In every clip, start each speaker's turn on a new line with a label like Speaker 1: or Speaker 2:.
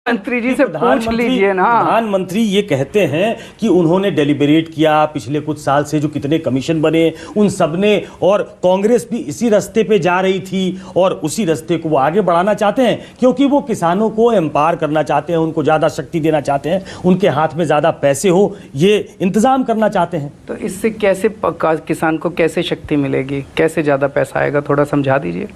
Speaker 1: मंत्री जी से पूछ लीजिए ना।
Speaker 2: प्रधानमंत्री ये कहते हैं कि उन्होंने डेलिबरेट किया, पिछले कुछ साल से जो कितने कमीशन बने उन सब ने, और कांग्रेस भी इसी रास्ते पे जा रही थी और उसी रास्ते को वो आगे बढ़ाना चाहते हैं, क्योंकि वो किसानों को एम्पावर करना चाहते हैं, उनको ज़्यादा शक्ति देना चाहते हैं, उनके हाथ में ज़्यादा पैसे हो, ये इंतजाम करना चाहते हैं।
Speaker 1: तो इससे कैसे किसान को कैसे शक्ति मिलेगी, कैसे ज़्यादा पैसा आएगा, थोड़ा समझा दीजिए।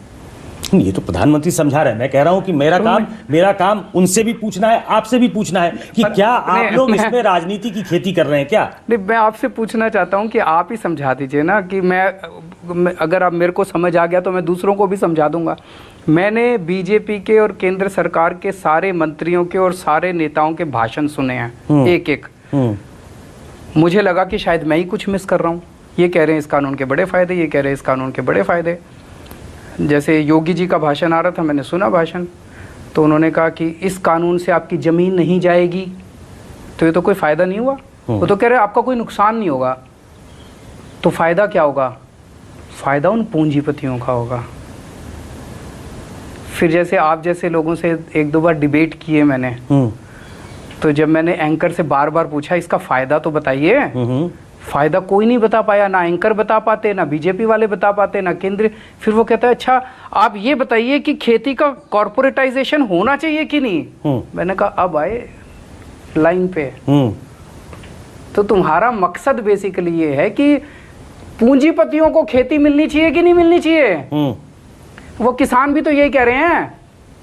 Speaker 2: ये तो प्रधानमंत्री समझा रहे हैं, मैं कह रहा हूं कि मेरा काम उनसे भी पूछना है, आपसे भी पूछना है कि क्या आप लोग इसमें राजनीति की खेती कर रहे हैं क्या?
Speaker 1: नहीं, मैं आपसे पूछना चाहता हूं कि आप ही समझा दीजिए ना, कि मैं अगर आप मेरे को समझ आ गया तो मैं दूसरों को भी समझा दूंगा। मैंने बीजेपी के और केंद्र सरकार के सारे मंत्रियों के और सारे नेताओं के भाषण सुने हैं, एक एक। मुझे लगा कि शायद मैं ही कुछ मिस कर रहा हूँ। ये कह रहे हैं इस कानून के बड़े फायदे, ये कह रहे हैं इस कानून के बड़े फायदे। जैसे योगी जी का भाषण आ रहा था, मैंने सुना भाषण, तो उन्होंने कहा कि इस कानून से आपकी ज़मीन नहीं जाएगी, तो ये तो कोई फ़ायदा नहीं हुआ। वो तो कह रहे आपका कोई नुकसान नहीं होगा, तो फ़ायदा क्या होगा? फ़ायदा उन पूंजीपतियों का होगा। फिर जैसे आप जैसे लोगों से एक दो बार डिबेट किए मैंने, तो जब मैंने एंकर से बार बार पूछा इसका फ़ायदा तो बताइए, फ़ायदा कोई नहीं बता पाया, ना एंकर बता पाते, ना बीजेपी वाले बता पाते, ना केंद्र। फिर वो कहता है अच्छा आप ये बताइए कि खेती का कॉर्पोरेटाइजेशन होना चाहिए कि नहीं। मैंने कहा अब आए लाइन पे। तो तुम्हारा मकसद बेसिकली ये है कि पूंजीपतियों को खेती मिलनी चाहिए कि नहीं मिलनी चाहिए। वो किसान भी तो यही कह रहे हैं,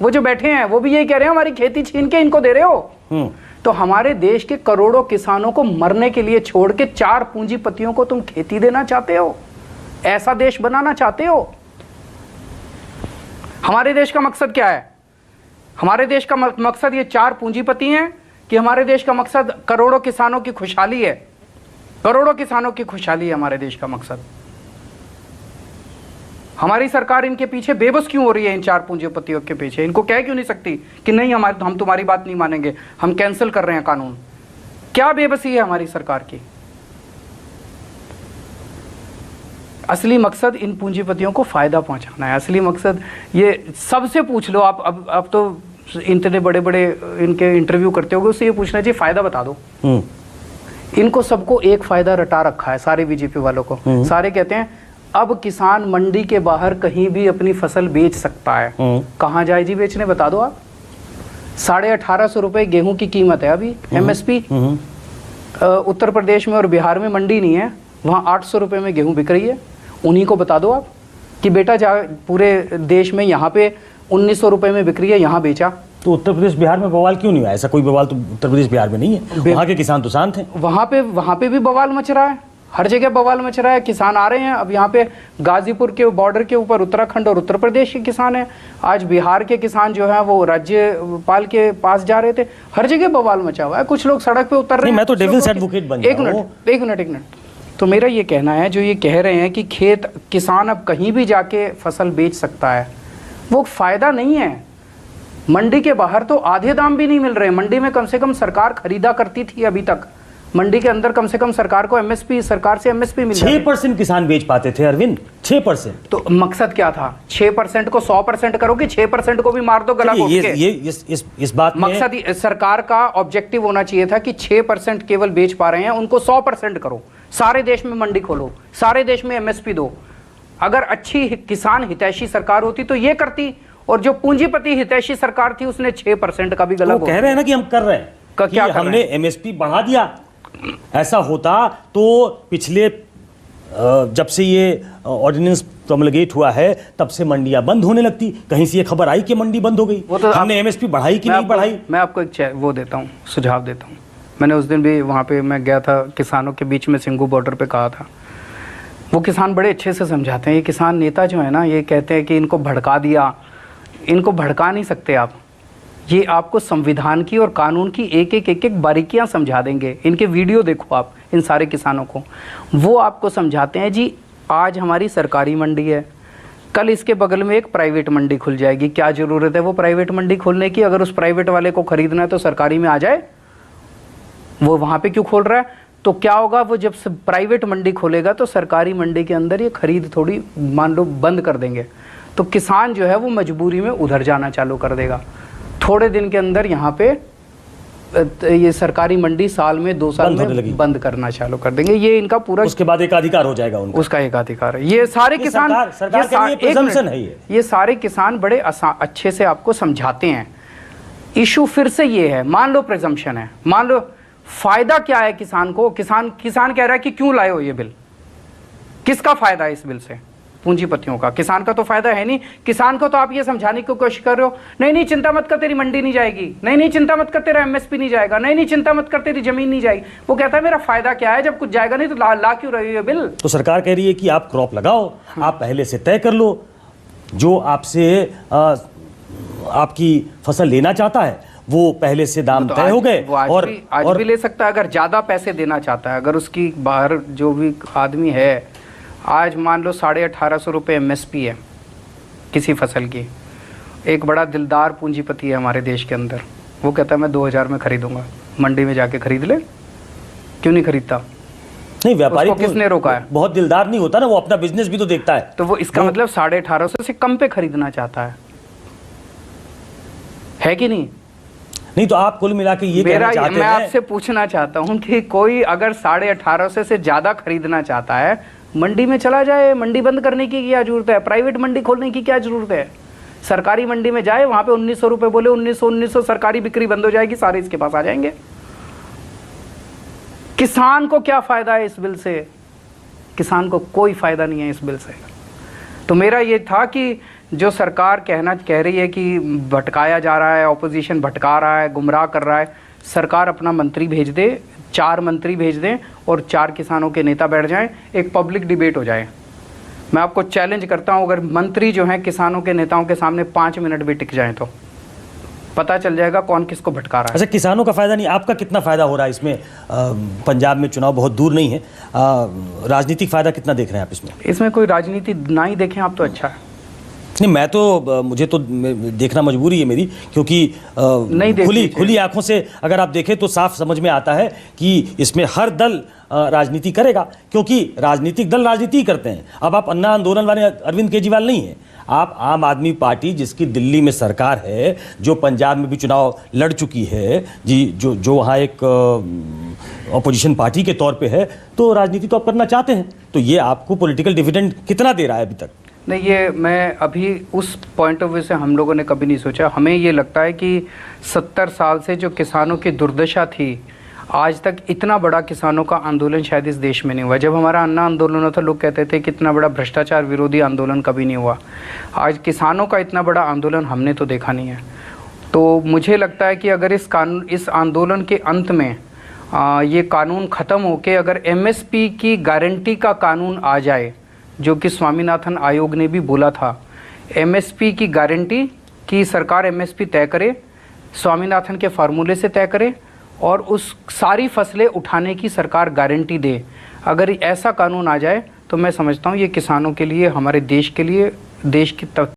Speaker 1: वो जो बैठे हैं वो भी यही कह रहे हैं हमारी खेती छीन के इनको दे रहे हो। तो हमारे देश के करोड़ों किसानों को मरने के लिए छोड़ के 4 पूंजीपतियों को तुम खेती देना चाहते हो, ऐसा देश बनाना चाहते हो। हमारे देश का मकसद क्या है? हमारे देश का मकसद ये 4 पूंजीपति हैं कि हमारे देश का मकसद करोड़ों किसानों की खुशहाली है? करोड़ों किसानों की खुशहाली है हमारे देश का मकसद। हमारी सरकार इनके पीछे बेबस क्यों हो रही है? इन 4 पूंजीपतियों के पीछे इनको कह क्यों नहीं सकती कि नहीं हम तुम्हारी बात नहीं मानेंगे, हम कैंसिल कर रहे हैं कानून? क्या बेबसी है हमारी सरकार की? असली मकसद इन पूंजीपतियों को फायदा पहुंचाना है। असली मकसद ये सबसे पूछ लो आप। अब तो इतने बड़े बड़े इनके इंटरव्यू करते होगे, उससे ये पूछना चाहिए फायदा बता दो। इनको सबको एक फायदा रटा रखा है, सारे बीजेपी वालों को। सारे कहते हैं अब किसान मंडी के बाहर कहीं भी अपनी फसल बेच सकता है। कहाँ जाए जी बेचने, बता दो आप। 1850 रुपए गेहूं की कीमत है अभी, MSP। उत्तर प्रदेश में और बिहार में मंडी नहीं है, वहाँ 800 रुपए में गेहूं बिक रही है। उन्हीं को बता दो आप कि बेटा जा पूरे देश में यहाँ पे 1900 रुपए में बिक रही है, यहाँ बेचा।
Speaker 2: तो उत्तर प्रदेश बिहार में बवाल क्यों नहीं हुआ? ऐसा कोई बवाल तो उत्तर प्रदेश बिहार में नहीं है, वहाँ के किसान तो शांत हैं।
Speaker 1: वहाँ पे भी बवाल मच रहा है, हर जगह बवाल मच रहा है। किसान आ रहे हैं अब यहाँ पे, गाजीपुर के बॉर्डर के ऊपर उत्तराखंड और उत्तर प्रदेश के किसान हैं। आज बिहार के किसान जो हैं वो राज्यपाल के पास जा रहे थे, हर जगह बवाल मचा हुआ है। कुछ लोग सड़क पे उतर रहे हैं।
Speaker 2: मैं तो डेविल्स एडवोकेट बन गया हूं।
Speaker 1: एक मिनट। तो मेरा ये कहना है, जो ये कह रहे हैं कि किसान अब कहीं भी जाके फसल बेच सकता है, वो फायदा नहीं है। मंडी के बाहर तो आधे दाम भी नहीं मिल रहे। मंडी में कम से कम सरकार खरीदा करती थी अभी तक। मंडी के अंदर कम से कम सरकार को MSP, सरकार से MSP मिल
Speaker 2: 6% किसान बेच पाते थे अरविंद, 6%।
Speaker 1: तो मकसद क्या था? 6% को 100% करो कि 6% को भी मार दो गला घोट के?
Speaker 2: इस बात में
Speaker 1: मकसद सरकार का ऑब्जेक्टिव होना चाहिए था कि 6% केवल बेच पा रहे हैं, उनको 100% करो। सारे देश में मंडी खोलो, सारे देश में MSP दो। अगर अच्छी किसान हितैषी सरकार होती तो ये करती, और जो पूंजीपति हितैषी सरकार थी उसने 6% का भी गला घोट।
Speaker 2: कह रहे हैं ना कि हम कर रहे हैं, क्या हमने MSP बढ़ा दिया। ऐसा होता तो पिछले जब से ये ऑर्डिनेंस प्रोमलगेट हुआ है तब से मंडियां बंद होने लगती। कहीं से ये खबर आई कि मंडी बंद हो गई। तो हमने MSP बढ़ाई कि नहीं बढ़ाई?
Speaker 1: मैं आपको एक वो देता हूँ, सुझाव देता हूँ। मैंने उस दिन भी वहाँ पे मैं गया था, किसानों के बीच में सिंगू बॉर्डर पे कहा था। वो किसान बड़े अच्छे से समझाते हैं। ये किसान नेता जो है ना, ये कहते हैं कि इनको भड़का दिया। इनको भड़का नहीं सकते आप। ये आपको संविधान की और कानून की एक एक बारीकियां समझा देंगे। इनके वीडियो देखो आप, इन सारे किसानों को। वो आपको समझाते हैं जी आज हमारी सरकारी मंडी है, कल इसके बगल में एक प्राइवेट मंडी खुल जाएगी। क्या ज़रूरत है वो प्राइवेट मंडी खोलने की? अगर उस प्राइवेट वाले को ख़रीदना है तो सरकारी में आ जाए। वो वहाँ पे क्यों खोल रहा है? तो क्या होगा, वो जब प्राइवेट मंडी खोलेगा तो सरकारी मंडी के अंदर ये खरीद थोड़ी मान लो बंद कर देंगे, तो किसान जो है वो मजबूरी में उधर जाना चालू कर देगा। थोड़े दिन के अंदर यहाँ पे ये सरकारी मंडी साल में 2 साल में बंद करना चालू कर देंगे। ये इनका पूरा,
Speaker 2: उसके बाद एकाधिकार हो जाएगा उनका,
Speaker 1: उसका एकाधिकार है। ये सारे किसान,
Speaker 2: सरकार के लिए प्रेजम्पशन है
Speaker 1: ये सारे किसान बड़े अच्छे से आपको समझाते हैं। इशू फिर से ये है, मान लो प्रेजम्पशन है, मान लो फायदा क्या है किसान को, किसान कह रहा है कि क्यों लाए हो ये बिल, किसका फायदा है इस बिल से? पूंजीपतियों का। किसान का तो फायदा है नहीं। किसान को तो आप ये समझाने की कोशिश कर रहे हो, नहीं चिंता मत कर, तेरी मंडी नहीं जाएगी, नहीं चिंता मत कर, तेरा एमएसपी नहीं जाएगा, नहीं चिंता मत कर, तेरी जमीन नहीं जाएगी। वो कहता है मेरा फायदा क्या है, जब कुछ जाएगा नहीं तो ला क्यों रही है बिल?
Speaker 2: तो सरकार कह रही है कि आप क्रॉप लगाओ, आप पहले से तय कर लो, जो आपसे आपकी फसल लेना चाहता है वो पहले से दाम तय हो गए।
Speaker 1: और आज भी ले सकता है अगर ज्यादा पैसे देना चाहता है। अगर उसकी बाहर जो भी आदमी है, आज मान लो 1850 रुपये एमएसपी है किसी फसल की, एक बड़ा दिलदार पूंजीपति है हमारे देश के अंदर, वो कहता है मैं 2000 में खरीदूंगा, मंडी में जाके खरीद ले, क्यों नहीं खरीदता?
Speaker 2: नहीं, व्यापारी
Speaker 1: किसने रोका है?
Speaker 2: बहुत दिलदार नहीं होता ना, वो अपना बिजनेस भी तो देखता है।
Speaker 1: तो वो इसका मतलब 1850 से कम पे खरीदना चाहता है कि नहीं?
Speaker 2: नहीं तो आप कुल मिला के ये कहना चाहते हैं?
Speaker 1: मैं आपसे पूछना चाहता हूं कि कोई अगर 1850 से ज्यादा खरीदना चाहता है, मंडी में चला जाए। मंडी बंद करने की क्या जरूरत है? प्राइवेट मंडी खोलने की क्या जरूरत है? सरकारी मंडी में जाए, वहां पे 1900 रुपए बोले, 1900 सरकारी बिक्री बंद हो जाएगी, सारे इसके पास आ जाएंगे। किसान को क्या फायदा है इस बिल से? किसान को कोई फायदा नहीं है इस बिल से। तो मेरा ये था कि जो सरकार कह रही है कि भटकाया जा रहा है, ऑपोजिशन भटका रहा है, गुमराह कर रहा है, सरकार अपना मंत्री भेज दे, 4 मंत्री भेज दें और 4 किसानों के नेता बैठ जाएं, एक पब्लिक डिबेट हो जाए। मैं आपको चैलेंज करता हूं, अगर मंत्री जो हैं किसानों के नेताओं के सामने 5 मिनट भी टिक जाएं तो पता चल जाएगा कौन किसको भटका रहा है।
Speaker 2: अच्छा, किसानों का फायदा नहीं, आपका कितना फायदा हो रहा है इसमें? पंजाब में चुनाव बहुत दूर नहीं है, राजनीतिक फायदा कितना देख रहे हैं आप इसमें?
Speaker 1: इसमें कोई राजनीति ना ही देखें आप तो अच्छा है।
Speaker 2: नहीं, मैं तो मुझे तो देखना मजबूरी है मेरी, क्योंकि खुली आंखों से अगर आप देखें तो साफ समझ में आता है कि इसमें हर दल राजनीति करेगा, क्योंकि राजनीतिक दल राजनीति करते हैं। अब आप अन्ना आंदोलन वाले अरविंद केजरीवाल नहीं है, आप आम आदमी पार्टी जिसकी दिल्ली में सरकार है, जो पंजाब में भी चुनाव लड़ चुकी है जी, जो वहाँ एक अपोजिशन पार्टी के तौर पे है, तो राजनीति तो आप करना चाहते हैं। तो ये आपको पॉलिटिकल डिविडेंड कितना दे रहा है अभी तक?
Speaker 1: नहीं, ये मैं अभी उस पॉइंट ऑफ व्यू से हम लोगों ने कभी नहीं सोचा। हमें ये लगता है कि 70 साल से जो किसानों की दुर्दशा थी, आज तक इतना बड़ा किसानों का आंदोलन शायद इस देश में नहीं हुआ। जब हमारा अन्ना आंदोलन हुआ था, लोग कहते थे कि इतना बड़ा भ्रष्टाचार विरोधी आंदोलन कभी नहीं हुआ। आज किसानों का इतना बड़ा आंदोलन हमने तो देखा नहीं है। तो मुझे लगता है कि अगर इस आंदोलन के अंत में ये कानून ख़त्म होकर अगर MSP की गारंटी का कानून आ जाए, जो कि स्वामीनाथन आयोग ने भी बोला था, MSP की गारंटी कि सरकार MSP तय करे, स्वामीनाथन के फार्मूले से तय करे और उस सारी फसलें उठाने की सरकार गारंटी दे। अगर ऐसा कानून आ जाए तो मैं समझता हूँ ये किसानों के लिए, हमारे देश के लिए, देश की